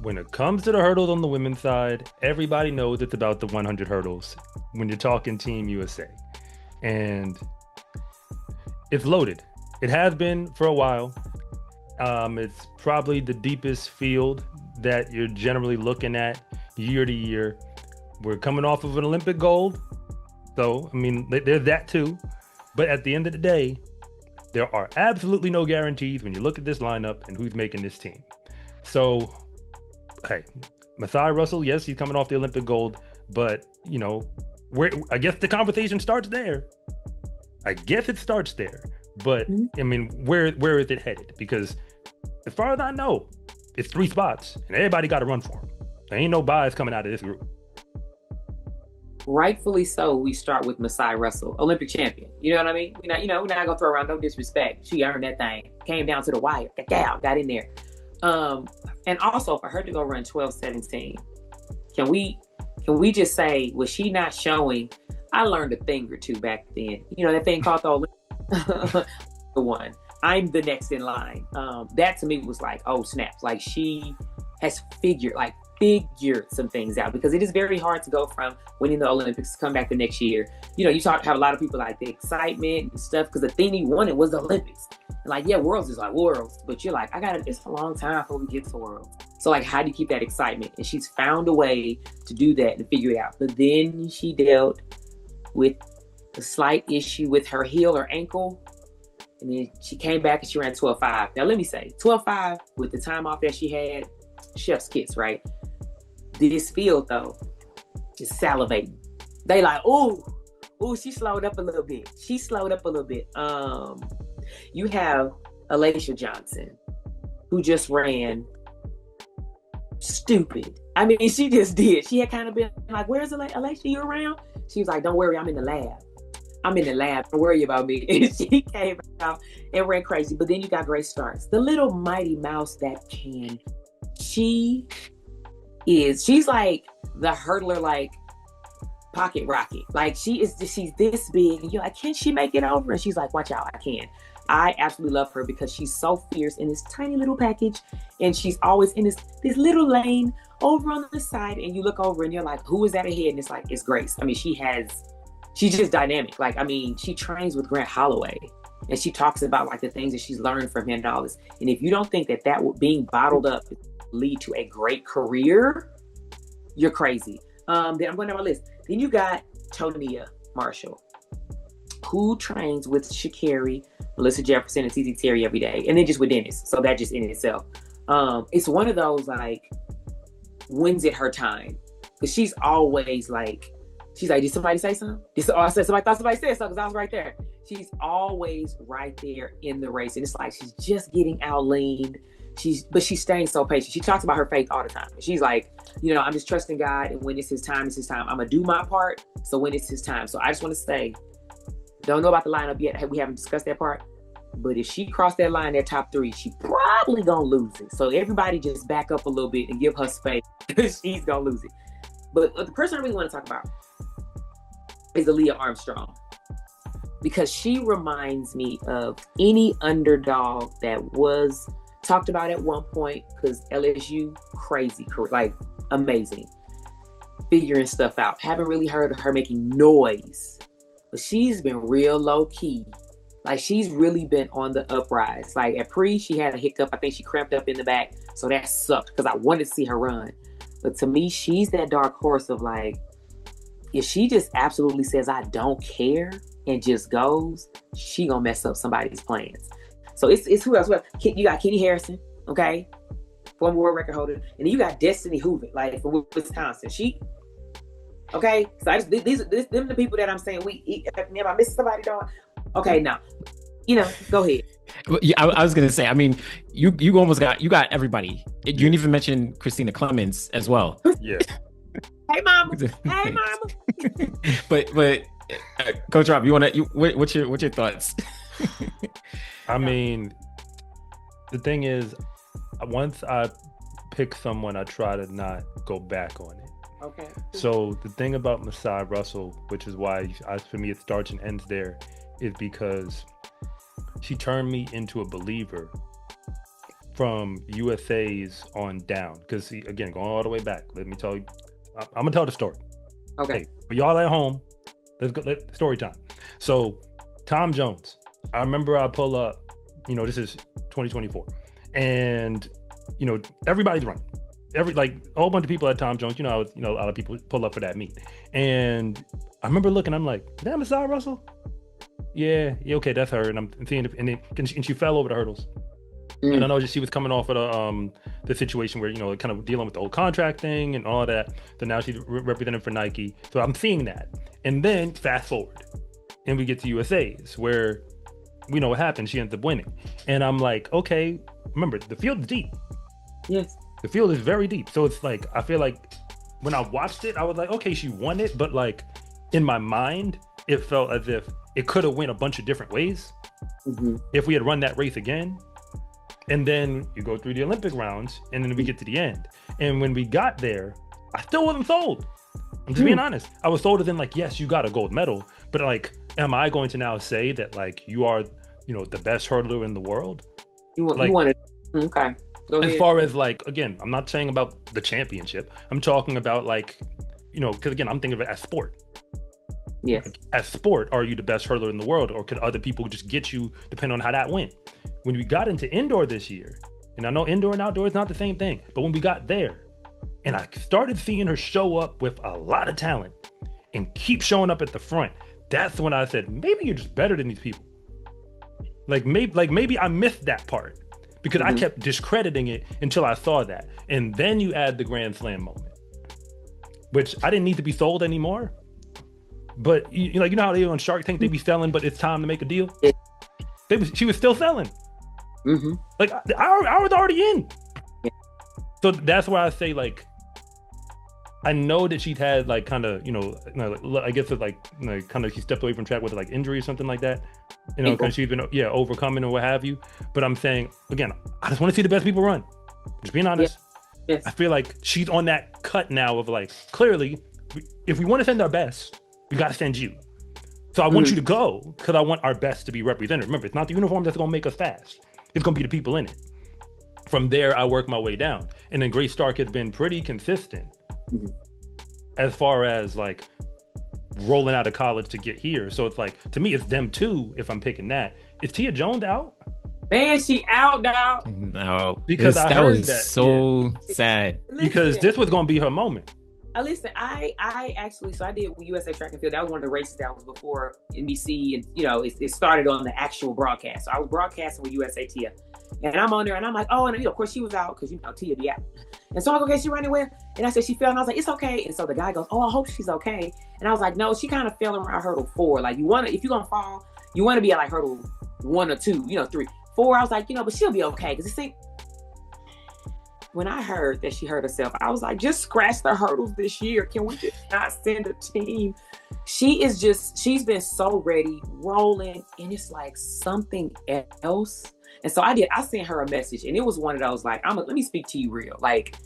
when it comes to the hurdles on the women's side, everybody knows it's about the 100 hurdles when you're talking Team USA. And it's loaded. It has been for a while. It's probably the deepest field that you're generally looking at year to year. We're coming off of an Olympic gold. So, I mean, there's that too. But at the end of the day, there are absolutely no guarantees when you look at this lineup and who's making this team. So, hey, Masai Russell, yes, he's coming off the Olympic gold, but where I guess the conversation starts there. I guess it starts there. But I mean, where is it headed? Because as far as I know, it's 3 spots, and everybody got to run for them. There ain't no buys coming out of this group. Rightfully so, we start with Masai Russell, Olympic champion. You know what I mean? We're not gonna throw around no disrespect. She earned that thing. Came down to the wire. Got in there. And also for her to go run 12:17, can we just say, was she not showing? I learned a thing or two back then. You know that thing called the Olympic the one. I'm the next in line. That to me was like, oh snaps! Like she has figured some things out, because it is very hard to go from winning the Olympics to come back the next year. You have a lot of people like the excitement and stuff, because the thing he wanted was the Olympics. And like, yeah, Worlds is like Worlds, but you're like, it's a long time before we get to Worlds. So like, how do you keep that excitement? And she's found a way to do that and figure it out. But then she dealt with a slight issue with her heel or ankle. And then she came back and she ran 12:5. Now let me say, 12:5 with the time off that she had, chef's kiss, right? This field though is salivating. They like, ooh, she slowed up a little bit. You have Alicia Johnson, who just ran stupid. I mean, she just did. She had kind of been like, where's Alicia? You around? She was like, don't worry, I'm in the lab. Don't worry about me. And she came out and ran crazy. But then you got Grace Starks, the little mighty mouse that can. She's like the hurdler, like pocket rocket. Like she's this big, and you're like, can she make it over? And she's like, watch out, I can. I absolutely love her because she's so fierce in this tiny little package, and she's always in this little lane over on the side, and you look over and you're like, who is that ahead? And it's like, it's Grace. I mean, she's just dynamic. Like, I mean, she trains with Grant Holloway, and she talks about like the things that she's learned from him and all this. And if you don't think that being bottled up lead to a great career, you're crazy. Then I'm going down my list. Then you got Tonia Marshall, who trains with Sha'Carri, Melissa Jefferson, and TT Terry every day, and then just with Dennis. So that just in itself, it's one of those like, when's it her time? Because she's always like, did somebody say something? Somebody thought somebody said something because I was right there. She's always right there in the race, and it's like she's just getting out leaned. But she's staying so patient. She talks about her faith all the time. She's like, I'm just trusting God, and when it's his time, it's his time. I'm gonna do my part. So when it's his time. So I just want to say, don't know about the lineup yet. We haven't discussed that part. But if she crossed that line, that top 3, she probably gonna lose it. So everybody just back up a little bit and give her space. She's gonna lose it. But the person I really want to talk about is Aaliyah Armstrong, because she reminds me of any underdog that was talked about at one point, because LSU, crazy, like amazing, figuring stuff out. Haven't really heard of her making noise, but she's been real low key. Like, she's really been on the uprise. Like at pre, she had a hiccup. I think she cramped up in the back, so that sucked because I wanted to see her run. But to me, she's that dark horse of like, if she just absolutely says, I don't care, and just goes, she gonna mess up somebody's plans. So it's who else? Well, you got Kenny Harrison, okay, former world record holder, and then you got Destiny Hoover, like from Wisconsin. Okay. So them the people that I'm saying if I miss somebody, don't. Okay, now, go ahead. Yeah, I was gonna say. I mean, you got everybody. You didn't even mention Christina Clemens as well. Yeah. Hey, mama. Hey, mama. but Coach Rob, what's your thoughts? I mean, the thing is, once I pick someone, I try to not go back on it. Okay. So the thing about Masai Russell, which is why for me it starts and ends there, is because she turned me into a believer from USA's on down. Because again, going all the way back, let me tell you, I'm gonna tell the story. Okay. Hey, for y'all at home, let's go. Story time. So, Tom Jones. I remember I pull up. This is 2024, and everybody's running. A whole bunch of people at Tom Jones. A lot of people pull up for that meet, and I remember looking. I'm like, is that Masai Russell? Yeah, okay, that's her. And I'm seeing, and she fell over the hurdles. And I know she was coming off of the situation where kind of dealing with the old contract thing and all that. So now she's representing for Nike. So I'm seeing that, and then fast forward, and we get to USA's where we know what happened. She ends up winning, and I'm like, okay, remember the field is deep. Yes. The field is very deep. So it's like, I feel like when I watched it, I was like, okay, she won it. But like in my mind, it felt as if it could have went a bunch of different ways if we had run that race again. And then you go through the Olympic rounds and then we get to the end. And when we got there, I still wasn't sold. I'm just being honest. I was sold as in like, yes, you got a gold medal. But like, am I going to now say that like you are, the best hurdler in the world? You want it. Okay. As far as like, again, I'm not saying about the championship. I'm talking about like, because again, I'm thinking of it as sport. Yes. Like, as sport, are you the best hurdler in the world, or could other people just get you depending on how that went? When we got into indoor this year, and I know indoor and outdoor is not the same thing, but when we got there, and I started seeing her show up with a lot of talent and keep showing up at the front, that's when I said, maybe you're just better than these people. Maybe I missed that part. Because I kept discrediting it until I saw that. And then you add the Grand Slam moment, which I didn't need to be sold anymore. But you know how they on Shark Tank, they be selling, but it's time to make a deal? She was still selling. Like I was already in. So that's why I say like, I know that she's had like kind of, I guess it's like kind of she stepped away from track with like injury or something like that. Because she's been overcoming or what have you. But I'm saying again, I just want to see the best people run. Just being honest. Yes. I feel like she's on that cut now of like, clearly, if we want to send our best, we got to send you. So I want you to go because I want our best to be represented. Remember, it's not the uniform that's going to make us fast. It's going to be the people in it. From there, I work my way down. And then Grace Stark has been pretty consistent as far as like rolling out of college to get here. So it's like, to me, it's them too, if I'm picking that. Is Tia Jones out? Man, she out now. No. Because that was so sad. Because this was going to be her moment. Listen, I actually, so I did USA Track and Field. That was one of the races that was before NBC, and it started on the actual broadcast. So I was broadcasting with USATF, and I'm on there, and I'm like, oh, and of course she was out because Tia be out. And so I go, okay, she running where? And I said she fell, and I was like, it's okay. And so the guy goes, oh, I hope she's okay. And I was like, no, she kind of fell around hurdle 4. Like if you're gonna fall, you want to be at like hurdle 1 or 2, 3, 4. I was like, but she'll be okay because when I heard that she hurt herself, I was like, just scratch the hurdles this year. Can we just not send a team? She's been so ready, rolling, and it's like something else. And so I sent her a message, and it was one of those like, let me speak to you real. Like,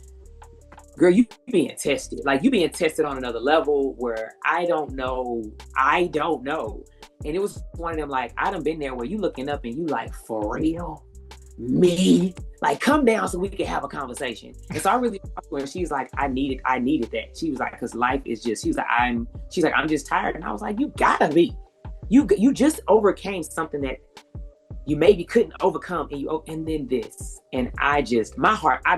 girl, you being tested. Like, you being tested on another level where I don't know. And it was one of them like, I done been there where you looking up and you like, for real? Me? Like, come down so we can have a conversation. And so I really talked to her, and she's like, I needed that. She was like, because life is just, she's like, I'm just tired. And I was like, you gotta be. You just overcame something that you maybe couldn't overcome, and then this. And my heart, I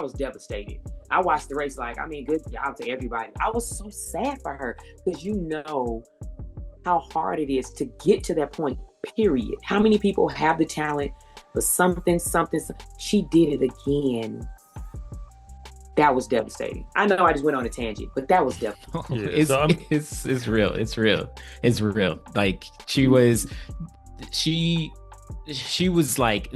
was devastated. I watched the race like, good job to everybody. I was so sad for her because how hard it is to get to that point, period. How many people have the talent, but something, she did it again. That was devastating. I know I just went on a tangent, but that was devastating. It's real. Like she was like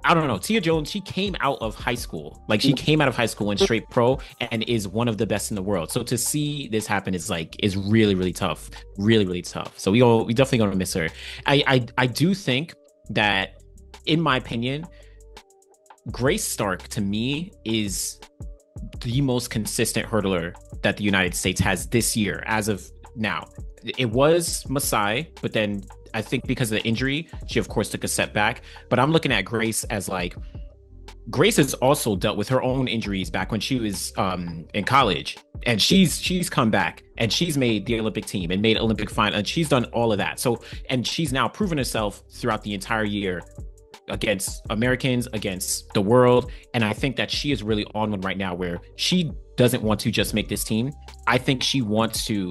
I don't know, Tia Jones, she came out of high school. Like she came out of high school and straight pro and is one of the best in the world. So to see this happen is really, really tough. Really, really tough. So we definitely gonna miss her. I do think that, in my opinion, Grace Stark to me is the most consistent hurdler that the United States has this year as of now. it was Masai, but then I think because of the injury, she of course took a step back. But I'm looking at Grace as like, Grace has also dealt with her own injuries back when she was in college, and she's come back and she's made the Olympic team and made Olympic final, and she's done all of that. So, and she's now proven herself throughout the entire year against Americans, against the world. And I think that she is really on one right now where she doesn't want to just make this team. I think she wants to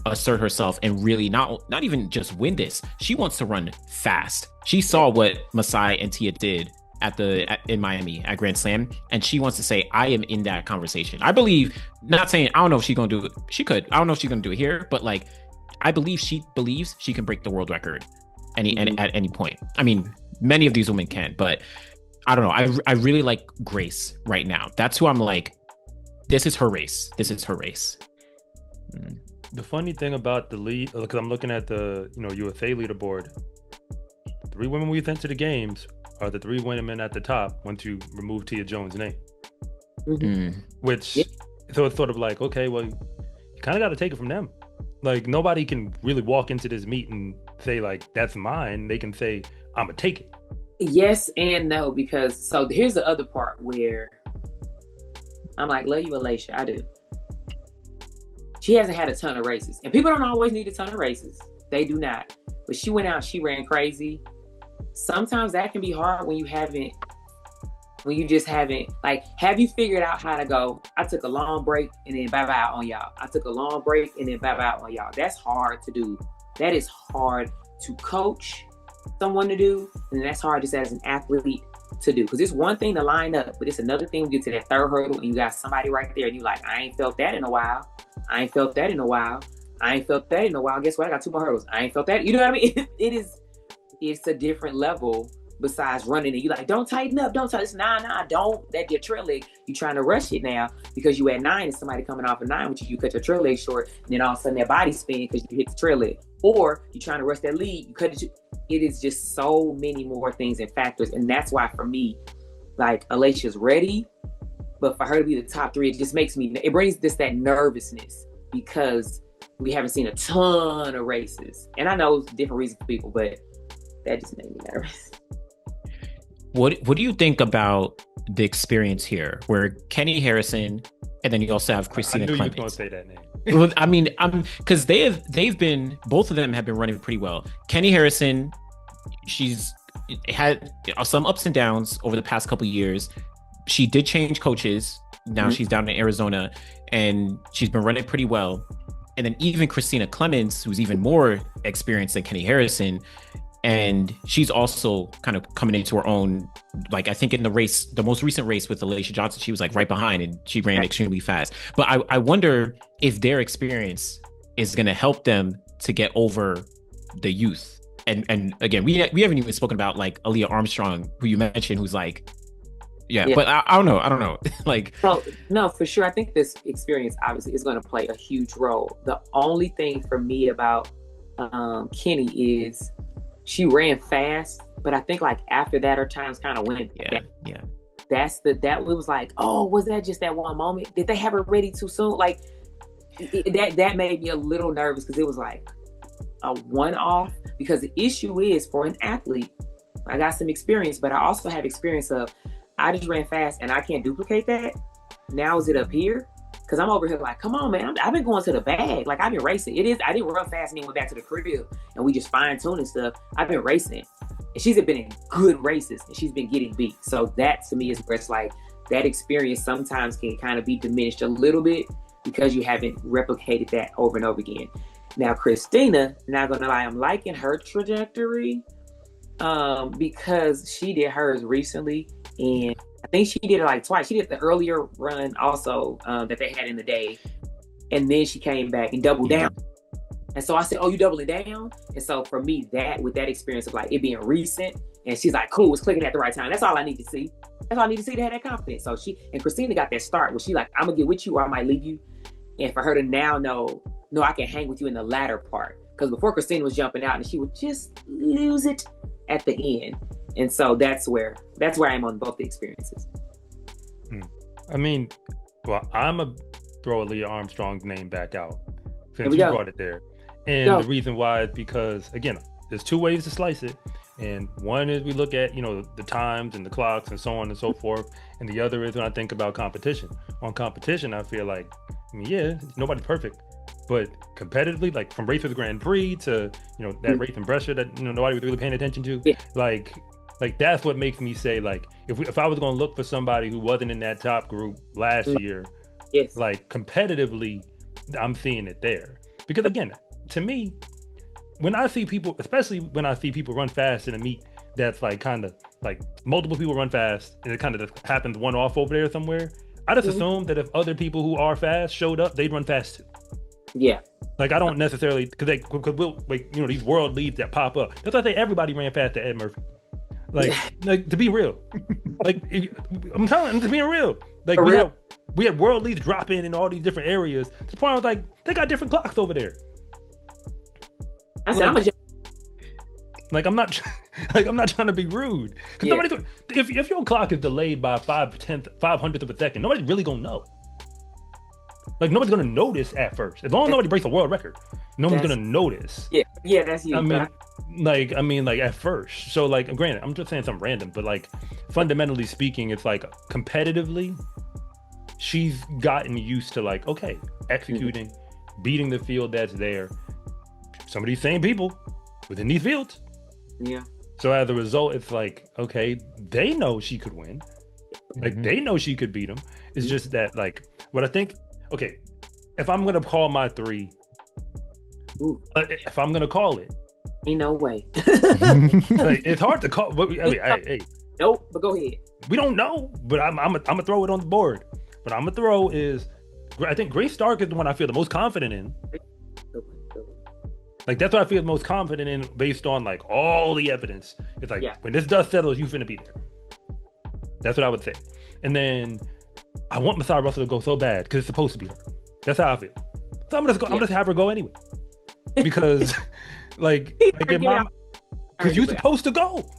assert herself and really not even just win this. She wants to run fast. She saw what Masai and Tia did in Miami at Grand Slam, and she wants to say, I am in that conversation. I believe, not saying I don't know if she's gonna do it. She could. I don't know if she's gonna do it here, but like, I believe she believes she can break the world record at any point. I mean, many of these women can, but I don't know. I really like Grace right now. That's who I'm like, this is her race. This is her race. The funny thing about the lead, because I'm looking at the USA leaderboard, 3 women we've entered the games are the 3 women at the top once you remove Tia Jones' name. Which, so it's sort of like, okay, well, you kind of got to take it from them. Like, nobody can really walk into this meet and say, like, that's mine. They can say, I'm going to take it. Yes and no, because, so here's the other part where I'm like, love you, Alicia. I do. She hasn't had a ton of races. And people don't always need a ton of races. They do not. But she went out, she ran crazy. Sometimes that can be hard when you just haven't, like, have you figured out how to go, I took a long break and then bye-bye on y'all. I took a long break and then bye-bye on y'all. That's hard to do. That is hard to coach someone to do. And that's hard just as an athlete to do. Because it's one thing to line up, but it's another thing to get to that third hurdle and you got somebody right there and you're like, I ain't felt that in a while. I ain't felt that in a while. I ain't felt that in a while. Guess what? I got 2 more hurdles. I ain't felt that. You know what I mean? It's a different level besides running. And you're like, don't tighten up. Don't tighten. Nah, don't. That your trail leg. You're trying to rush it now because you at 9 and somebody coming off a 9, which you cut your trail leg short. And then all of a sudden that body spin because you hit the trail leg. Or you're trying to rush that lead. You cut it. It is just so many more things and factors. And that's why for me, like, Alicia's ready. But for her to be the top 3, it brings that nervousness because we haven't seen a ton of races. And I know it's different reasons for people, but that just made me nervous. What do you think about the experience here where Kenny Harrison and then you also have Christina Clemens? I knew you were going to say that name. Well, I mean, because they've been, both of them have been running pretty well. Kenny Harrison, she's had some ups and downs over the past couple of years. She did change coaches. Now she's down in Arizona and she's been running pretty well. And then even Christina Clemens, who's even more experienced than Kenny Harrison, and she's also kind of coming into her own. Like, I think in the race, the most recent race with Alicia Johnson, she was like right behind and she ran extremely fast. But I wonder if their experience is going to help them to get over the youth. And again, we haven't even spoken about like Aaliyah Armstrong, who you mentioned, who's like, but I don't know. Like, no, for sure. I think this experience obviously is going to play a huge role. The only thing for me about Kenny is she ran fast, but I think like after that, her times kind of went. Yeah. That was like, oh, was that just that one moment? Did they have her ready too soon? Like that made me a little nervous because it was like a one-off. Because the issue is for an athlete, I got some experience, but I also have experience of I just ran fast and I can't duplicate that. Now is it up here? Because I'm over here like, come on, man. I've been going to the bag. Like, I've been racing. I didn't run fast and then went back to the crib and we just fine-tuning stuff. I've been racing. And she's been in good races and she's been getting beat. So that to me is where it's like that experience sometimes can kind of be diminished a little bit because you haven't replicated that over and over again. Now, Christina, not gonna lie, I'm liking her trajectory because she did hers recently, and I think she did it like twice. She did the earlier run also that they had in the day, and then she came back and doubled down. And so I said, "Oh, you doubling down?" And so for me, with that experience of like it being recent, and she's like, "Cool, it's clicking at the right time." That's all I need to see. That's all I need to see to have that confidence. So Christina got that start where she like, "I'm gonna get with you, or I might leave you," and for her to now know. No, I can hang with you in the latter part. Because before Christina was jumping out and she would just lose it at the end. And so that's where I am on both the experiences. I mean, well, I'm going to throw Aaliyah Armstrong's name back out since you brought it there. And Go. the reason why is because, again, there's two ways to slice it. And one is we look at, the times and the clocks and so on and so forth. And the other is when I think about competition. On competition, I feel like, yeah, nobody's perfect. But competitively, like from race with Grand Prix to, that race in Brescia that, nobody was really paying attention to, like that's what makes me say, like, if I was going to look for somebody who wasn't in that top group last year, like competitively, I'm seeing it there. Because again, to me, when I see people, especially when I see people run fast in a meet that's like kind of like multiple people run fast and it kind of just happens one off over there somewhere, I just assume that if other people who are fast showed up, they'd run fast too. Yeah. Like I don't necessarily, because we'll, like, these world leads that pop up. That's why I say everybody ran fast to Ed Murphy. Like to be real, like I'm telling, to being real, like we had world leads drop in all these different areas. To the point I was like, they got different clocks over there. I said, I'm not trying to be rude. Because if your clock is delayed by 5/100th of a second, nobody's really gonna know. Like nobody's gonna notice at first. As long as nobody breaks a world record, no one's gonna notice. Yeah, that's you. I mean, at first. So like, granted, I'm just saying something random, but like fundamentally speaking, it's like competitively, she's gotten used to like, okay, executing, beating the field that's there. Some of these same people within these fields. Yeah. So as a result, it's like, okay, they know she could win. Like they know she could beat them. It's just that, like, what I think, okay, if I'm gonna call my three, if I'm gonna call it, ain't no way. like, it's hard to call. But hey, nope. But go ahead. We don't know, but I'm gonna throw it on the board. What I'm gonna throw is, I think Grace Stark is the one I feel the most confident in. Like that's what I feel the most confident in, based on like all the evidence. It's like when this dust settles, you finna be there. That's what I would say. And then I want Masai Russell to go so bad because it's supposed to be her. That's how I feel. So I'm gonna have her go anyway, because like your mom, because you're supposed to go.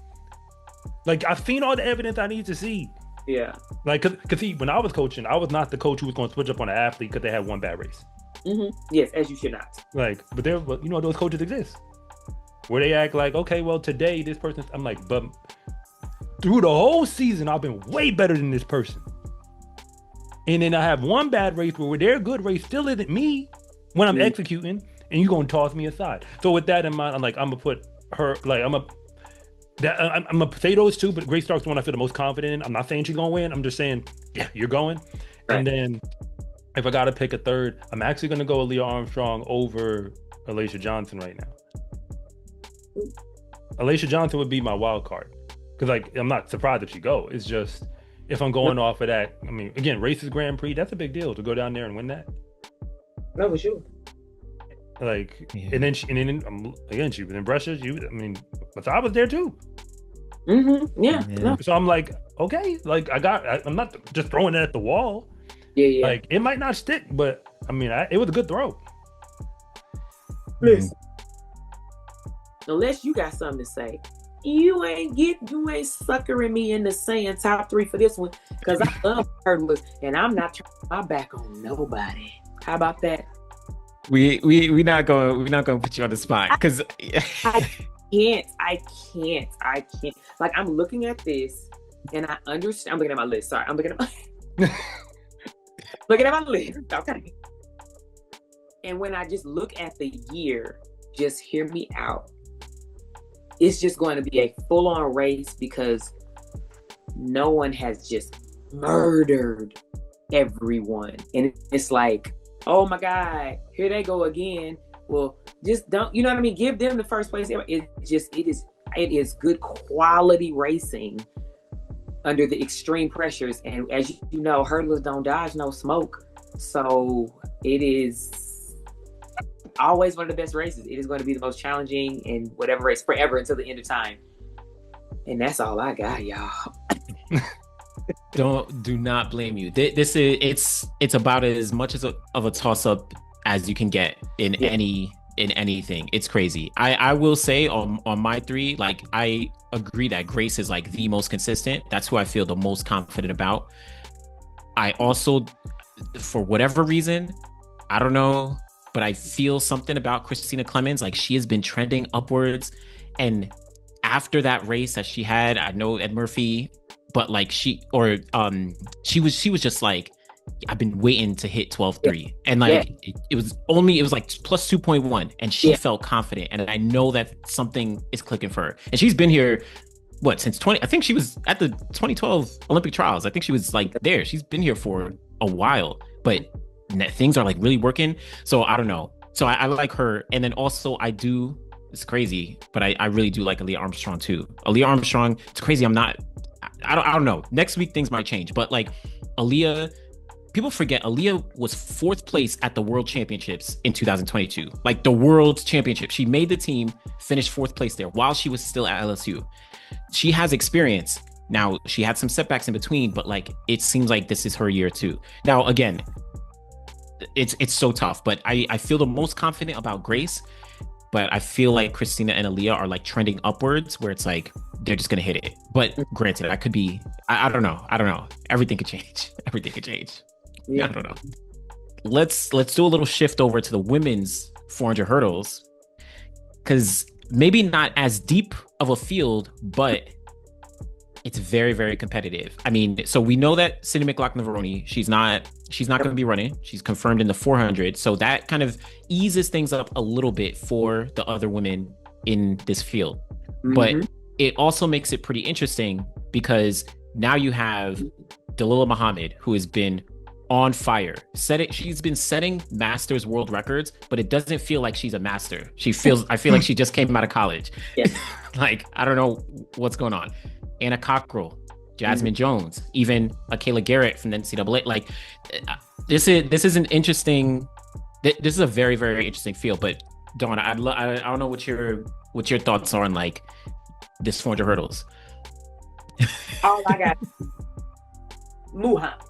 Like I've seen all the evidence I need to see. Yeah. Like cause see, when I was coaching, I was not the coach who was going to switch up on an athlete because they had one bad race. Yes, as you should not. Like, but there, those coaches exist where they act like, okay, well today this person. I'm like, but through the whole season, I've been way better than this person. And then I have one bad race where their good race still isn't me when I'm executing, and you're gonna toss me aside. So with that in mind, I'm gonna put her, like I'm gonna say those two, but Grace Stark's the one I feel the most confident in. I'm not saying she's gonna win. I'm just saying, yeah, you're going. Right. And then if I gotta pick a third, I'm actually gonna go Aaliyah Armstrong over Alacia Johnson right now. Alacia Johnson would be my wild card, because like I'm not surprised if she go. It's just, if I'm going off of that, I mean, again, races Grand Prix, that's a big deal to go down there and win that. No, for sure. Like, and then she was in Brescia. But I was there too. Yeah. So I'm like, okay, like I'm not just throwing it at the wall. Yeah. Like it might not stick, but I mean, it was a good throw. Listen, unless you got something to say, you ain't suckering me into saying top three for this one, because I love hurdlers and I'm not turning my back on nobody. How about that? We're not gonna put you on the spot, because I can't. Like, I'm looking at this and I understand. I'm looking at my list. Sorry, I'm looking at my looking at my list. Okay. And when I just look at the year, just hear me out. It's just going to be a full-on race, because no one has just murdered everyone. And it's like, oh my God, here they go again. Well, just don't, you know what I mean? Give them the first place. It is good quality racing under the extreme pressures. And as you know, hurdlers don't dodge no smoke. So it is always one of the best races. It is going to be the most challenging in whatever race forever until the end of time. And that's all I got, y'all. Do not blame you. This is it's about as much of a toss up as you can get in anything. It's crazy. I will say on my three, like, I agree that Grace is like the most consistent. That's who I feel the most confident about. I also, for whatever reason, I don't know, but I feel something about Christina Clemens. Like she has been trending upwards. And after that race that she had, I know Ed Murphy, but like she was just like, I've been waiting to hit 12.3. And like it was like plus 2.1. And she felt confident. And I know that something is clicking for her. And she's been here since I think she was at the 2012 Olympic trials. I think she was like there. She's been here for a while, but things are like really working. So I don't know. So I like her. And then also it's crazy, but I really do like Aaliyah Armstrong too. Aaliyah Armstrong, it's crazy. I don't know. Next week things might change, but like Aaliyah, people forget Aaliyah was 4th place at the World Championships in 2022. Like the World Championship. She made the team, finished 4th place there while she was still at LSU. She has experience. Now, she had some setbacks in between, but like it seems like this is her year too. Now, again, it's so tough, but I feel the most confident about Grace, but I feel like Christina and Aaliyah are like trending upwards where it's like they're just gonna hit it. But granted, I could be I don't know. Everything could change. Yeah. I don't know. Let's do a little shift over to the women's 400 hurdles, because maybe not as deep of a field, but it's very, very competitive. I mean, so we know that Sydney McLaughlin-Varone, she's not going to be running. She's confirmed in the 400. So that kind of eases things up a little bit for the other women in this field. But it also makes it pretty interesting because now you have Dalilah Muhammad, who has been on fire. She's been setting masters world records, but it doesn't feel like she's a master. I feel like she just came out of college. Yes. Like, I don't know what's going on. Anna Cockrell, Jasmine Jones, even Kayla Garrett from the NCAA. Like, this is an interesting. This is a very, very interesting field. But Dawn, I don't know what your thoughts are on like this 400 hurdles. Oh my God, Muhammad.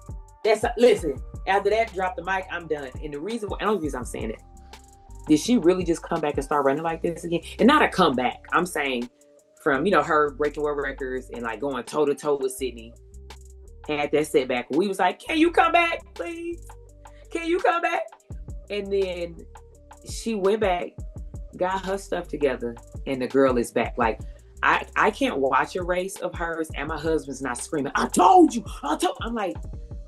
Listen. After that, drop the mic. I'm done. And the only reason I'm saying it, did she really just come back and start running like this again? And not a comeback. I'm saying from her breaking world records and like going toe to toe with Sydney, had that setback. We was like, can you come back, please? Can you come back? And then she went back, got her stuff together, and the girl is back. Like, I can't watch a race of hers and my husband's not screaming, I told you. I'm like,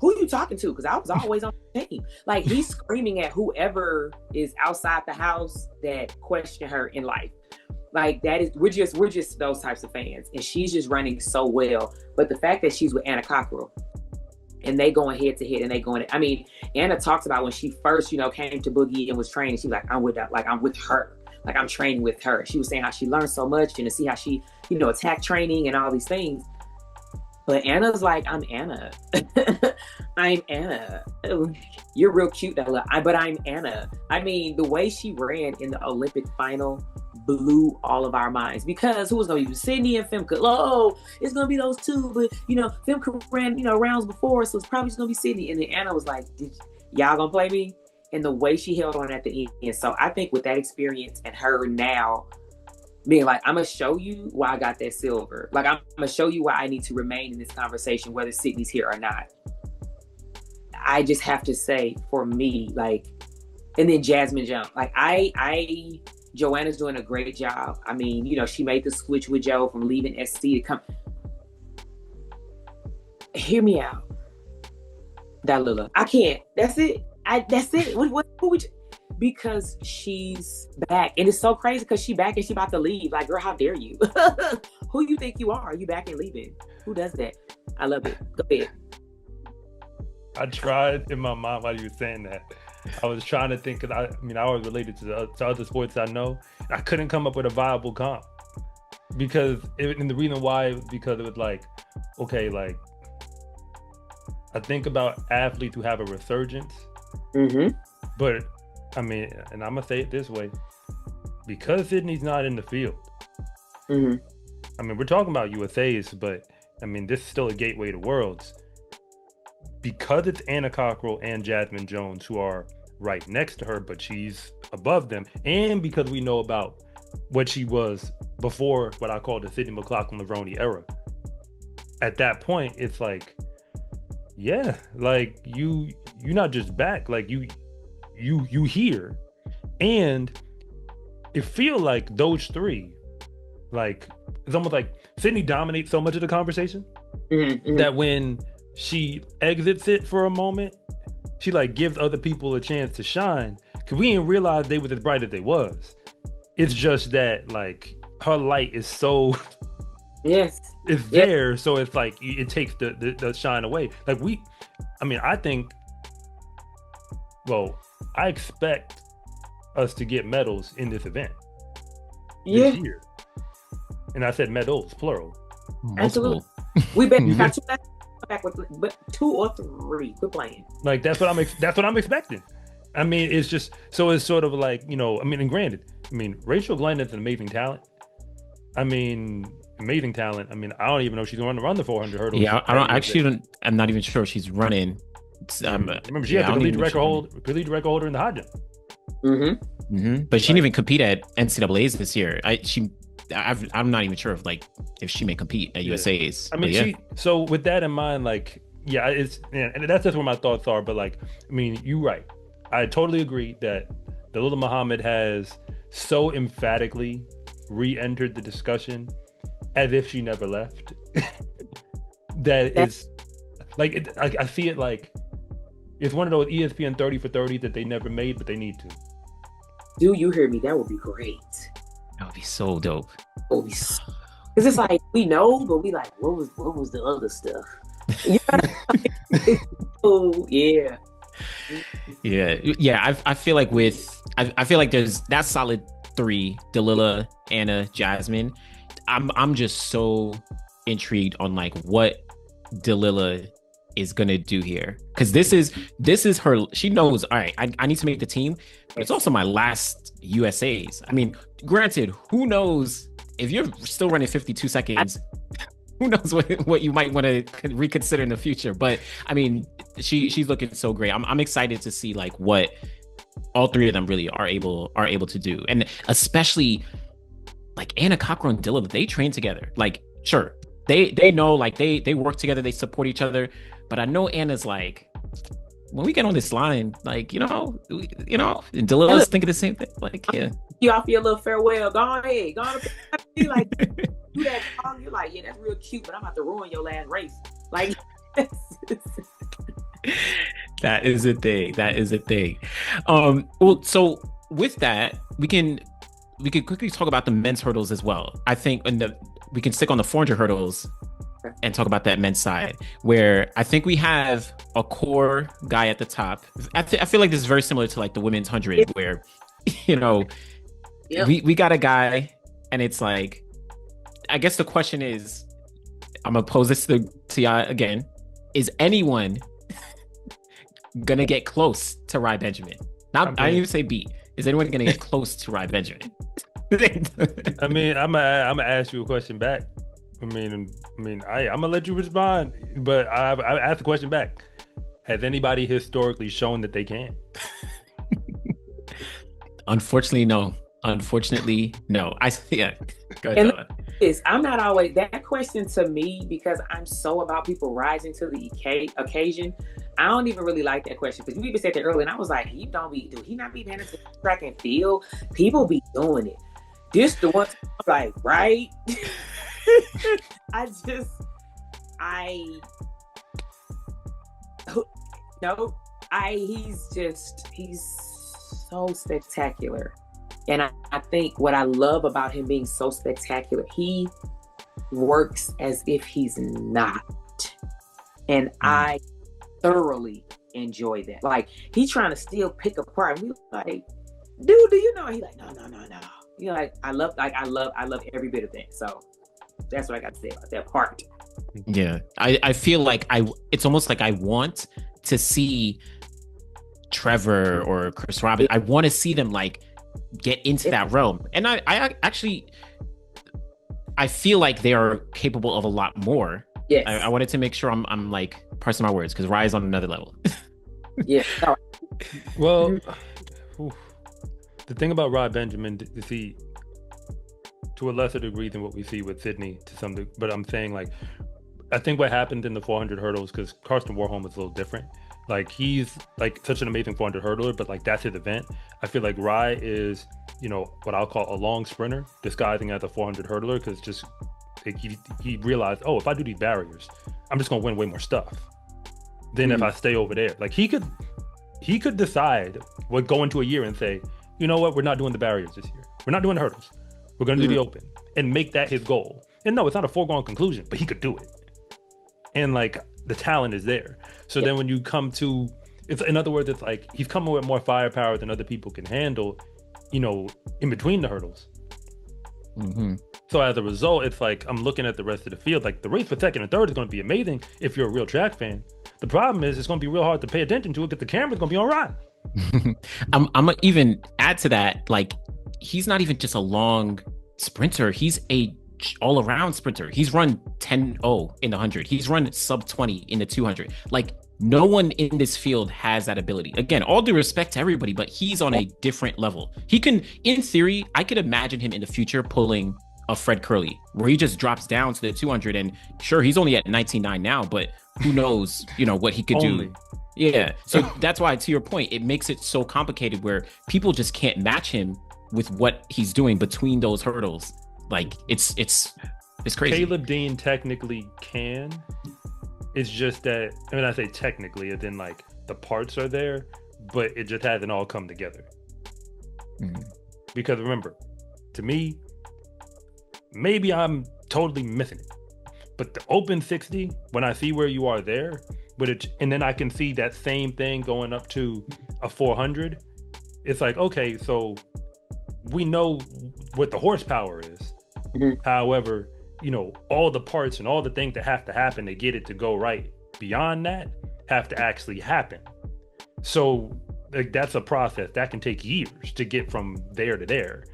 who are you talking to? Because I was always on the team. Like, he's screaming at whoever is outside the house that question her in life. Like, we're just those types of fans. And she's just running so well. But the fact that she's with Anna Cockrell and they going head to head and Anna talks about when she first, came to Boogie and was training, she's like, I'm with her. Like, I'm training with her. She was saying how she learned so much and to see how she, attack training and all these things. But Anna's like, I'm Anna. I'm Anna. You're real cute, but I'm Anna. I mean, the way she ran in the Olympic final blew all of our minds, because who was going to be Sydney and Femke? Oh, it's going to be those two, but Femke ran rounds before, so it's probably just going to be Sydney. And then Anna was like, y'all going to play me? And the way she held on at the end. So I think with that experience and her now being like, I'm going to show you why I got that silver. Like, I'm going to show you why I need to remain in this conversation, whether Sydney's here or not. I just have to say, for me, like, and then Jasmine Jones, like, Joanna's doing a great job. I mean, she made the switch with Joe from leaving SC to come. Hear me out. Dalilah. I can't. That's it. That's it. Who would you? Because she's back. And it's so crazy because she back and she about to leave. Like, girl, how dare you? Who you think you are? Are you back and leaving? Who does that? I love it. Go ahead. I tried in my mind while you were saying that. I was trying to think, because I was related to other sports I know. I couldn't come up with a viable comp. And the reason why was because it was like, okay, like, I think about athletes who have a resurgence. But I mean, and I'm gonna say it this way, because Sydney's not in the field. I mean, we're talking about USA's, but I mean, this is still a gateway to Worlds. Because it's Anna Cockrell and Jasmine Jones who are right next to her, but she's above them, and because we know about what she was before what I call the Sydney McLaughlin-Varone era. At that point, it's like, yeah, like you're not just back, like you here, And it feels like those three, like it's almost like Sydney dominates so much of the conversation that when she exits it for a moment, she like gives other people a chance to shine. Cause we didn't realize they was as bright as they was. It's just that like her light is so it's there, so it's like it takes the shine away. Like I think, well, I expect us to get medals in this event this year. And I said medals, plural. Absolutely. We got back with but 2 or 3. Quit playing. Like that's what I'm expecting. I mean, it's just so it's sort of like, and granted, Rachel Glenn is an amazing talent. Amazing talent. I don't even know if she's going to run the 400 hurdles. Yeah, I'm not even sure she's running. Remember, she had the lead record holder in the high jump. But she didn't even compete at NCAA's this year. I'm not even sure if she may compete at USA's. So with that in mind, and that's just where my thoughts are. But you're right. I totally agree that Dalilah Muhammad has so emphatically re-entered the discussion as if she never left. I see it like it's one of those ESPN 30 for 30 that they never made, but they need to. Do you hear me? That would be great. That would be so dope. Because it's like we know, but we like, what was the other stuff? Oh yeah. Yeah. I feel like I feel like there's that solid 3: Dalilah, Anna, Jasmine. I'm just so intrigued on what Dalilah is gonna do here, because this is her. She knows, all right, I need to make the team, but it's also my last USA's. Granted, who knows if you're still running 52 seconds, who knows what you might want to reconsider in the future. But she's looking so great. I'm excited to see what all 3 of them really are able to do, and especially Anna Cockrow and Dalilah, they train together. Sure, they know, they work together, they support each other. But I know Anna's when we get on this line, and Dalilah's thinking the same thing. You off your little farewell. Go ahead. Do that song. You're like, yeah, that's real cute, but I'm about to ruin your last race. That is a thing. Well, so with that, we can quickly talk about the men's hurdles as well. I think we can stick on the 400 hurdles and talk about that men's side, where I think we have a core guy at the top. I feel like this is very similar to the women's 100, where we got a guy, and it's I guess the question is, I'm gonna pose this to y'all again: is anyone gonna get close to Rai Benjamin? I didn't even say beat. Is anyone gonna get close to Rai Benjamin? I'm gonna ask you a question back. I'm gonna let you respond, but I asked the question back. Has anybody historically shown that they can? Unfortunately, no. Go ahead. I'm not always that question to me, because I'm so about people rising to the occasion. I don't even really like that question, because you even said that earlier, and I was like, do he not be managing track and field? People be doing it. This the one, right? He's so spectacular. And I think what I love about him being so spectacular, he works as if he's not. And I thoroughly enjoy that. He's trying to still pick apart. And we dude, do you know? He's no. I love every bit of that. So that's what I got to say about that part. Yeah. I feel like it's almost like I want to see Trevor or Chris Robin. I want to see them get into that realm. And I actually feel like they are capable of a lot more. Yes. I wanted to make sure I'm parsing my words, because Rai is on another level. Yeah. Well, the thing about Rai Benjamin, to see to a lesser degree than what we see with Sydney to some degree, but I'm saying I think what happened in the 400 hurdles, because Karsten Warholm was a little different. Like he's like such an amazing 400 hurdler, but like that's his event. I feel like Rye is, what I'll call a long sprinter disguising as a 400 hurdler, because just like, he realized, oh, if I do these barriers, I'm just gonna win way more stuff than if I stay over there. Like he could decide what go into a year and say, you know what, we're not doing the barriers this year. We're not doing the hurdles. We're gonna do the open and make that his goal. And no, it's not a foregone conclusion, but he could do it. And like the talent is there. So then when you come to, it's in other words, it's like he's coming with more firepower than other people can handle, in between the hurdles. So as a result, it's like I'm looking at the rest of the field. Like the race for second and third is going to be amazing if you're a real track fan. The problem is it's going to be real hard to pay attention to it because the camera's going to be on Ryan. I'm gonna even add to that. Like he's not even just a long sprinter. He's a all-around sprinter. He's run 10-0 in the 100. He's run sub 20 in the 200. Like no one in this field has that ability. Again, all due respect to everybody, but he's on a different level. He can, in theory, I could imagine him in the future pulling a Fred Curley, where he just drops down to the 200. And sure, he's only at 19.9 now, but who knows, what he could do. Yeah. So that's why, to your point, it makes it so complicated where people just can't match him with what he's doing between those hurdles. Like it's crazy. Caleb Dean technically can. It's just that, I say technically, as in like the parts are there, but it just hasn't all come together. Because remember, to me, maybe I'm totally missing it, but the open 60, when I see where you are there, and then I can see that same thing going up to a 400, it's like, okay, so we know what the horsepower is. However, all the parts and all the things that have to happen to get it to go right beyond that have to actually happen. So like that's a process that can take years to get from there to there.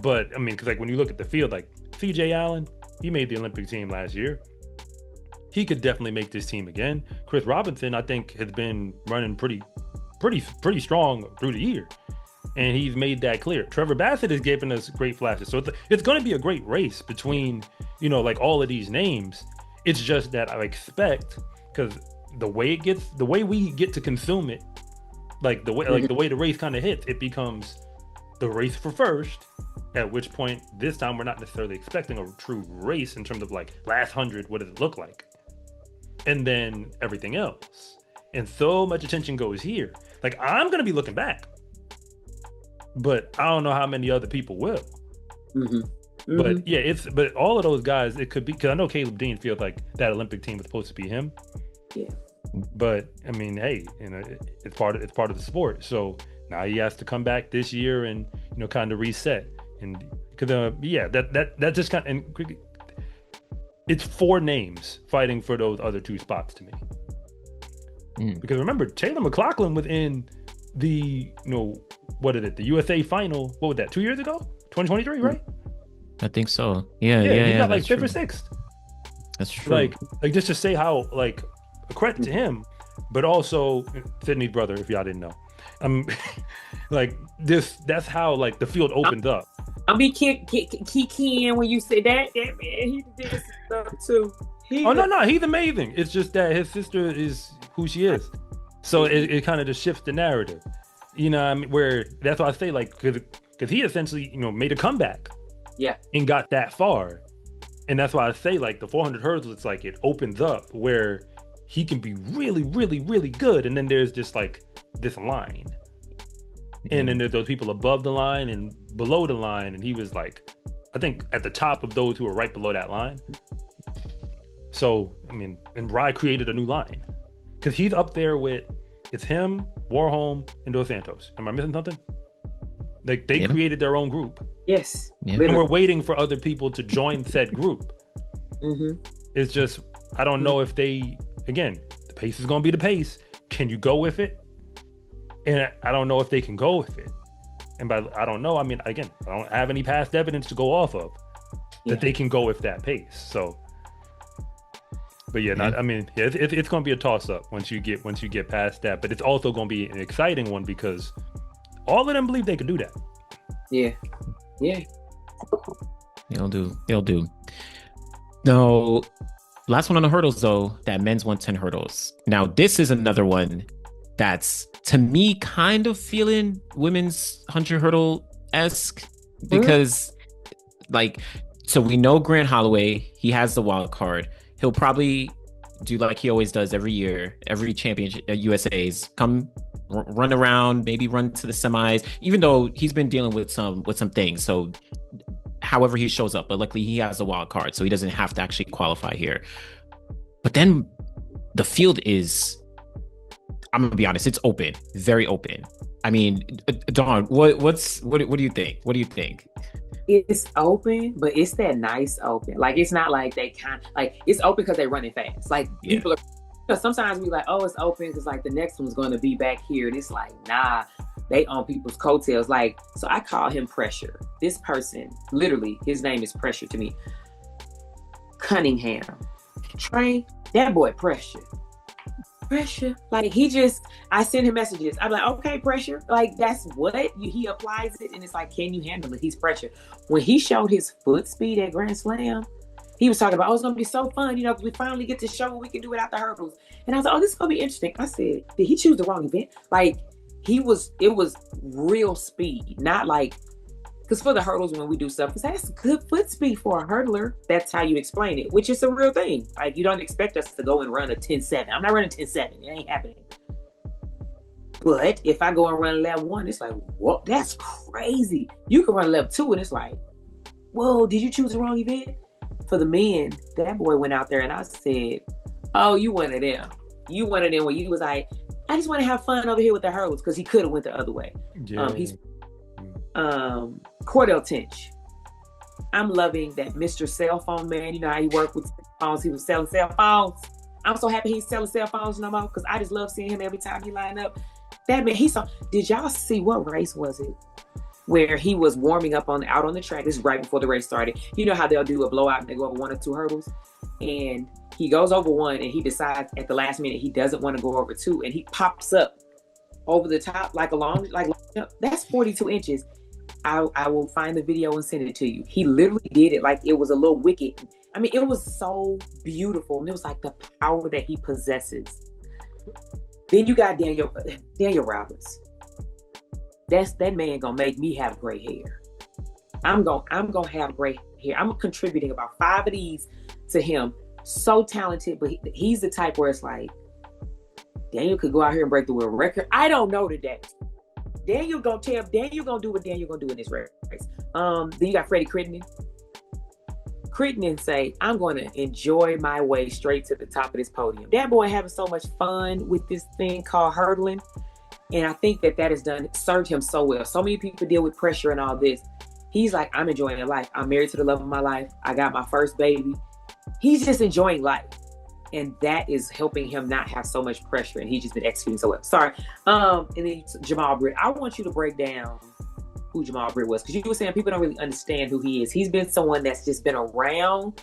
But because like when you look at the field, like CJ Allen, he made the Olympic team last year. He could definitely make this team again. Chris Robinson, I think, has been running pretty strong through the year. And he's made that clear. Trevor Bassett has given us great flashes. So it's going to be a great race between, like all of these names. It's just that I expect, because the way we get to consume it, like the way the race kind of hits, it becomes the race for first, at which point this time we're not necessarily expecting a true race in terms of like last 100, what does it look like? And then everything else. And so much attention goes here. Like I'm going to be looking back. But I don't know how many other people will. But yeah, but all of those guys, it could be, because I know Caleb Dean feels like that Olympic team was supposed to be him. Yeah. But hey, it's part of the sport. So now he has to come back this year and kind of reset. And because that just kind of, and it's 4 names fighting for those other 2 spots to me. Because remember, Taylor McLaughlin was in the the USA final, what was that, 2 years ago, 2023, right? I think so. Yeah, he got like 5th true. or 6th. That's true. Like just to say how like a credit to him, but also Sydney's brother, if y'all didn't know. Like that's how like the field opens up. I'll be kicking when you say that man, he did this stuff too. No, he's amazing. It's just that his sister is who she is. So it kind of just shifts the narrative. Where that's why I say like, because he essentially, made a comeback. Yeah. And got that far. And that's why I say like the 400 hurdles, it's like it opens up where he can be really, really, really good. And then there's just like this line. And then there's those people above the line and below the line. And he was like, I think at the top of those who are right below that line. So, and Rye created a new line. Because he's up there with, it's him, Warholm, and Dos Santos. Am I missing something? Like they created their own group. Yes. And we're waiting for other people to join said group. It's just, I don't know if the pace is going to be the pace. Can you go with it? And I don't know if they can go with it. And by I don't know, I don't have any past evidence to go off of that they can go with that pace. So, but it's going to be a toss up once you get past that. But it's also going to be an exciting one because all of them believe they can do that. Yeah. They'll do. No, last one on the hurdles though. That men's 110 hurdles. Now this is another one that's, to me, kind of feeling women's 100 hurdle-esque, because like, so we know Grant Holloway, he has the wild card. He'll probably do like he always does every year, every championship at USA's, come run around, maybe run to the semis, even though he's been dealing with some things. So however he shows up, but luckily he has a wild card, so he doesn't have to actually qualify here. But then the field is, I'm gonna be honest, it's open, very open. I mean, Dawn, what do you think? What do you think? It's open, but it's that nice open. Like, it's not like they like, it's open because they're running fast. Like, people are, because sometimes we like, oh, it's open because like the next one's going to be back here. And it's like, nah, they on people's coattails. Like, so I call him Pressure. This person, literally, his name is Pressure to me. Cunningham. Trey, that boy Pressure. Like, I send him messages. I'm like, okay, Pressure. Like, that's what he applies it. And it's like, can you handle it? He's Pressure. When he showed his foot speed at Grand Slam, he was talking about, oh, it's going to be so fun, because we finally get to show what we can do without the hurdles. And I was like, oh, this is going to be interesting. I said, did he choose the wrong event? Like, it was real speed, not like, because for the hurdles, when we do stuff, because that's good foot speed for a hurdler. That's how you explain it, which is a real thing. Like, you don't expect us to go and run a 10.7. I'm not running 10.7. It ain't happening. But if I go and run level 1, it's like, whoa, that's crazy. You can run level 2, and it's like, whoa, did you choose the wrong event? For the men, that boy went out there, and I said, oh, you one of them. You one of them where you was like, I just want to have fun over here with the hurdles, because he could have went the other way. Yeah. He's Cordell Tinch. I'm loving that Mr. Cell Phone Man. You know how he worked with phones. He was selling cell phones. I'm so happy he's selling cell phones no more, because I just love seeing him every time he line up. That man, did y'all see, what race was it? Where he was warming up out on the track. This is right before the race started. You know how they'll do a blowout and they go over 1 or 2 hurdles? And he goes over 1 and he decides at the last minute he doesn't want to go over 2, and he pops up over the top like that's 42 inches. I will find the video and send it to you. He literally did it like it was a little wicket. I mean, it was so beautiful, and it was like the power that he possesses. Then you got Daniel Roberts. That man gonna make me have gray hair. I'm gonna have gray hair. I'm contributing about 5 of these to him. So talented, but he's the type where it's like, Daniel could go out here and break the world record. I don't know today. Daniel gonna do what Daniel gonna do in this race. Then you got Freddie Crittenden. Crittenden say, I'm gonna enjoy my way straight to the top of this podium. That boy having so much fun with this thing called hurdling. And I think that has served him so well. So many people deal with pressure and all this. He's like, I'm enjoying life. I'm married to the love of my life. I got my first baby. He's just enjoying life. And that is helping him not have so much pressure. And he's just been executing so well. Sorry. And then Jamal Britt. I want you to break down who Jamal Britt was. Because you were saying people don't really understand who he is. He's been someone that's just been around,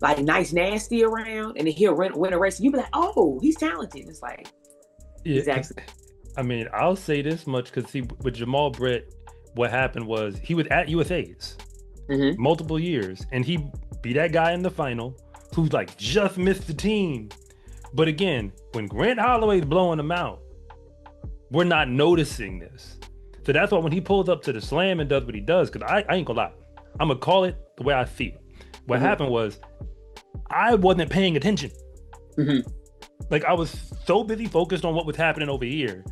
like nice, nasty around. And then he'll win a race. And you be like, oh, he's talented. It's like, exactly. I mean, I'll say this much, because with Jamal Britt, what happened was he was at USA's multiple years, and he beat that guy in the final who's like just missed the team. But again, when Grant Holloway's blowing him out, we're not noticing this. So that's why when he pulls up to the slam and does what he does, because I ain't gonna lie, I'm gonna call it the way I feel. What happened was I wasn't paying attention. Like, I was so busy focused on what was happening over here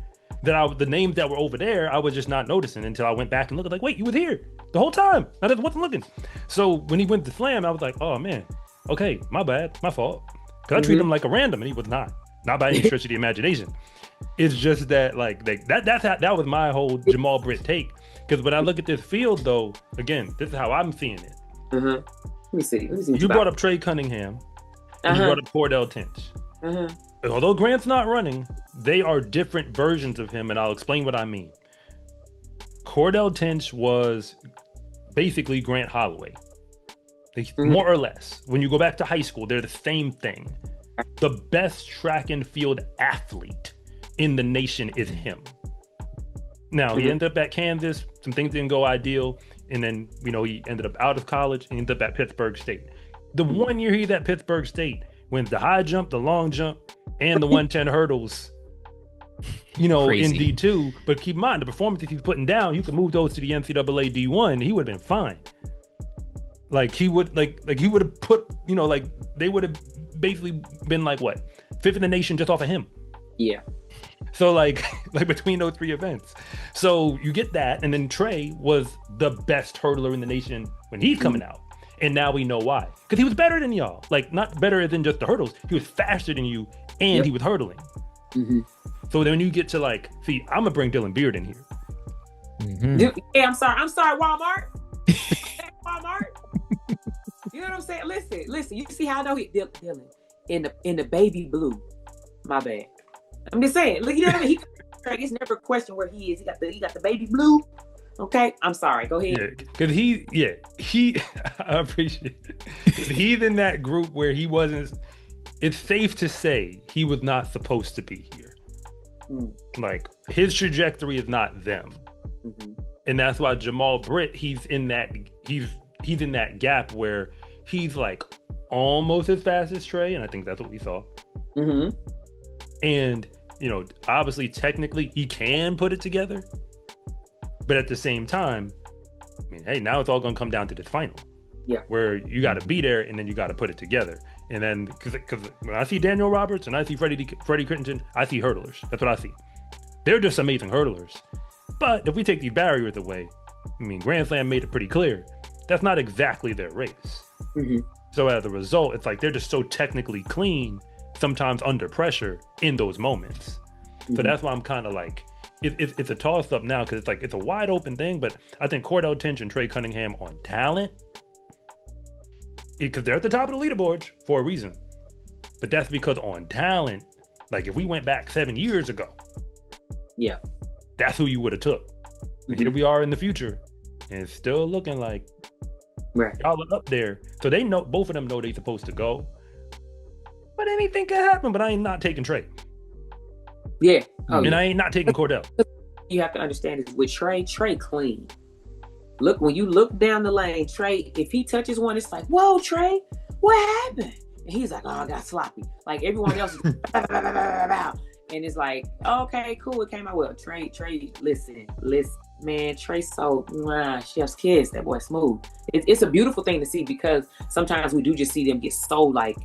that the names that were over there, I was just not noticing until I went back and looked. Like, wait, you were here the whole time. I just wasn't looking. So when he went to slam, I was like, oh man, okay, my bad, my fault. Because I treated him like a random, and he was not by any stretch of the imagination. It's just that that was my whole Jamal Britt take. Because when I look at this field, though, again, this is how I'm seeing it. Let me see. You brought up Trey Cunningham, and you brought up Cordell Tinch. Although Grant's not running, they are different versions of him, and I'll explain what I mean. Cordell Tinch was basically Grant Holloway. More or less. When you go back to high school, they're the same thing. The best track and field athlete in the nation is him. Now, he ended up at Kansas. Some things didn't go ideal. And then, he ended up out of college and ended up at Pittsburgh State. The 1 year he's at Pittsburgh State, wins the high jump, the long jump, and the 110 hurdles in Crazy. D2. But keep in mind, the performances he's putting down, you can move those to the NCAA D1. He would have been fine. Like he would he would have put, they would have basically been like what, fifth in the nation just off of him. Yeah. So like between those three events. So you get that, and then Trey was the best hurdler in the nation when he's coming out. And now we know why. Because he was better than y'all. Like, not better than just the hurdles. He was faster than you, and he was hurdling. Mm-hmm. So then when you get to see, I'm gonna bring Dylan Beard in here. Mm-hmm. Dude, hey, I'm sorry, Walmart. Walmart. You know what I'm saying? Listen. You see how I know Dylan in the baby blue. My bad. I'm just saying. Look, you know what I mean? It's never a question where he is. He got the baby blue. Okay, I'm sorry. Go ahead. Yeah, because he I appreciate it. He's in that group where he wasn't. It's safe to say he was not supposed to be here. Like, his trajectory is not them, and that's why Jamal Britt, he's in that gap where he's like almost as fast as Trey, and I think that's what we saw. And obviously, technically, he can put it together. But at the same time, I mean, hey, now it's all going to come down to this final. Yeah. Where you got to be there, and then you got to put it together. And then, because when I see Daniel Roberts and I see Freddie Crittenton, I see hurdlers. That's what I see. They're just amazing hurdlers. But if we take these barriers away, I mean, Grand Slam made it pretty clear. That's not exactly their race. So as a result, it's like they're just so technically clean, sometimes under pressure in those moments. So that's why I'm kind of like, it's a toss-up now, because it's a wide open thing. But I think Cordell Tinch and Trey Cunningham on talent, because they're at the top of the leaderboard for a reason. But that's because on talent, like if we went back 7 years ago, that's who you would have took. And here we are in the future, and it's still looking like y'all are up there. So they know, both of them know they're supposed to go. But anything can happen. But I ain't not taking Trey. Yeah. And I ain't not taking Cordell. You have to understand is with Trey clean. Look, when you look down the lane, Trey, if he touches one, it's like, whoa, Trey, what happened? And he's like, oh, I got sloppy. Like everyone else is and it's like, okay, cool, it came out well. Trey, listen, man, Trey so chef's kiss, that boy smooth. It's a beautiful thing to see, because sometimes we do just see them get so like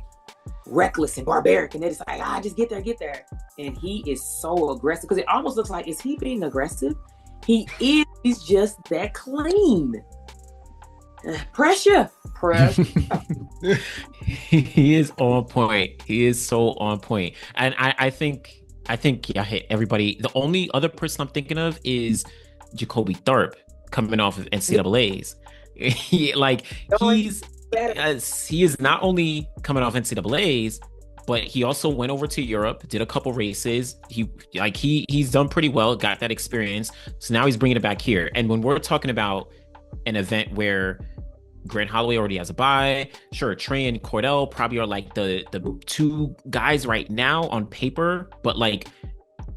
reckless and barbaric, and they're just like, just get there. And he is so aggressive, because it almost looks like, is he being aggressive? He is. He's just that clean. Pressure. He is on point. He is so on point. And I think I hit everybody. The only other person I'm thinking of is Jacoby Tharp, coming off of NCAAs. He is not only coming off NCAAs, but he also went over to Europe, did a couple races. He's done pretty well, got that experience. So now he's bringing it back here. And when we're talking about an event where Grant Holloway already has a bye, sure, Trey and Cordell probably are like the two guys right now on paper, but like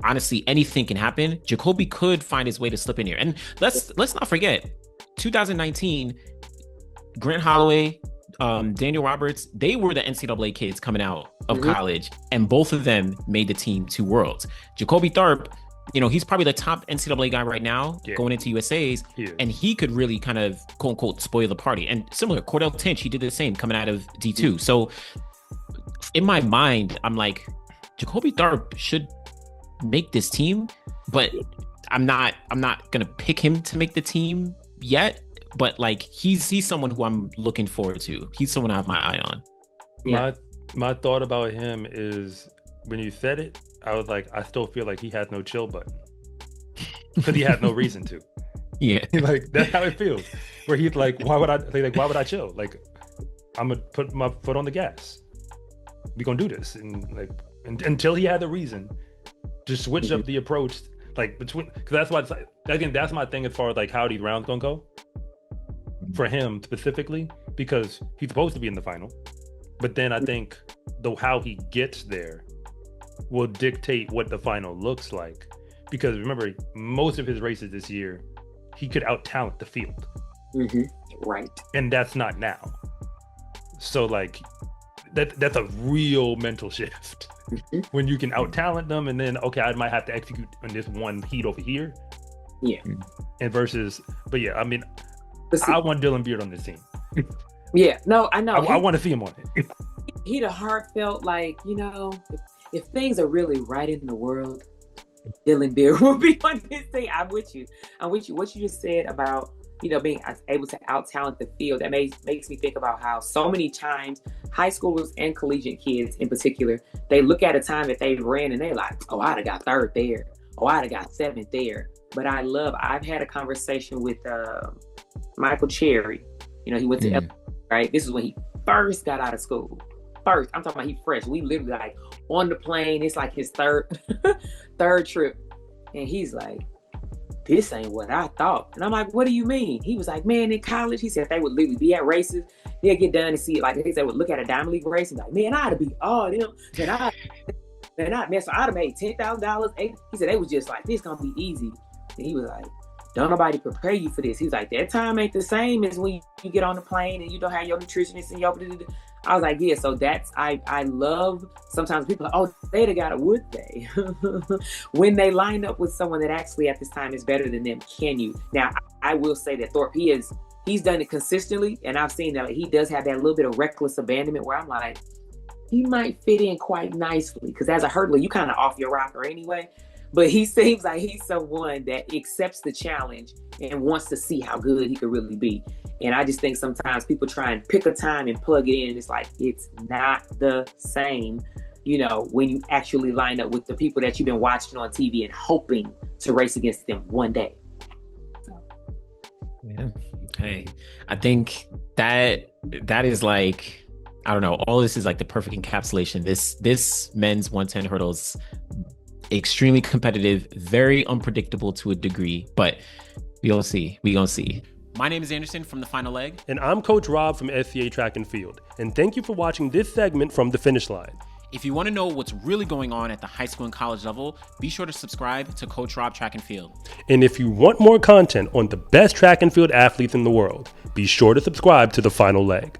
honestly, anything can happen. Jacoby could find his way to slip in here. And let's not forget, 2019, Grant Holloway, Daniel Roberts, they were the NCAA kids coming out of college, and both of them made the team to Worlds. Jacoby Tharp, he's probably the top NCAA guy right now going into USA's, and he could really kind of quote unquote spoil the party. And similar, Cordell Tinch, he did the same coming out of D2. So in my mind, I'm like, Jacoby Tharp should make this team, but I'm not gonna pick him to make the team yet. But like he's someone who I'm looking forward to. He's someone I have my eye on. My thought about him is, when you said it, I was like, I still feel like he has no chill button, because he has no reason to. Yeah, like that's how it feels. Where he's like, why would I chill? Like, I'm gonna put my foot on the gas. We gonna do this, and like until he had the reason to switch up the approach, like between, because that's why it's like, again, that's my thing as far as like how these rounds gonna go. For him specifically, because he's supposed to be in the final, but then I think how he gets there will dictate what the final looks like. Because remember, most of his races this year, he could out-talent the field. Right. And that's not now. So like, that's a real mental shift when you can out talent them, and then okay, I might have to execute on this one heat over here. Yeah. And versus, but yeah, I mean, See, I want Dylan Beard on this team. yeah, no, I know. I want to see him on it. He'd a heartfelt, like, you know, if things are really right in the world, Dylan Beard will be on this thing. I'm with you. What you just said about, you know, being able to out talent the field, that makes me think about how so many times high schoolers and collegiate kids in particular, they look at a time that they ran and they're like, oh, I'd have got third there. Oh, I'd have got seventh there. But I've had a conversation with Michael Cherry. You know, he went to LA, right? This is when he first got out of school. First, I'm talking about he fresh. We literally like on the plane. It's like his third trip. And he's like, this ain't what I thought. And I'm like, what do you mean? He was like, man, in college, he said they would literally be at races. They'll get done and see it. Like they would look at a Diamond League race and be like, man, I'd be all them. So I'd have made $10,000. He said they was just like, this gonna be easy. And he was like, don't nobody prepare you for this. He was like, that time ain't the same as when you get on the plane and you don't have your nutritionist and your. I was like, yeah, so that's, I love, sometimes people are, oh, they'd have got it, would they? When they line up with someone that actually at this time is better than them, can you? Now, I will say that Thorpe, he's done it consistently, and I've seen that he does have that little bit of reckless abandonment where I'm like, he might fit in quite nicely, because as a hurdler, you kind of off your rocker anyway. But he seems like he's someone that accepts the challenge and wants to see how good he could really be. And I just think sometimes people try and pick a time and plug it in, and it's like, it's not the same, you know, when you actually line up with the people that you've been watching on TV and hoping to race against them one day. Yeah. Hey, I think that is like, I don't know, all this is like the perfect encapsulation. This men's 110 hurdles, extremely competitive, very unpredictable to a degree, but we gonna see. My name is Anderson from The Final Leg. And I'm Coach Rob from SCA Track and Field. And thank you for watching this segment from The Finish Line. If you want to know what's really going on at the high school and college level, be sure to subscribe to Coach Rob Track and Field. And if you want more content on the best track and field athletes in the world, be sure to subscribe to The Final Leg.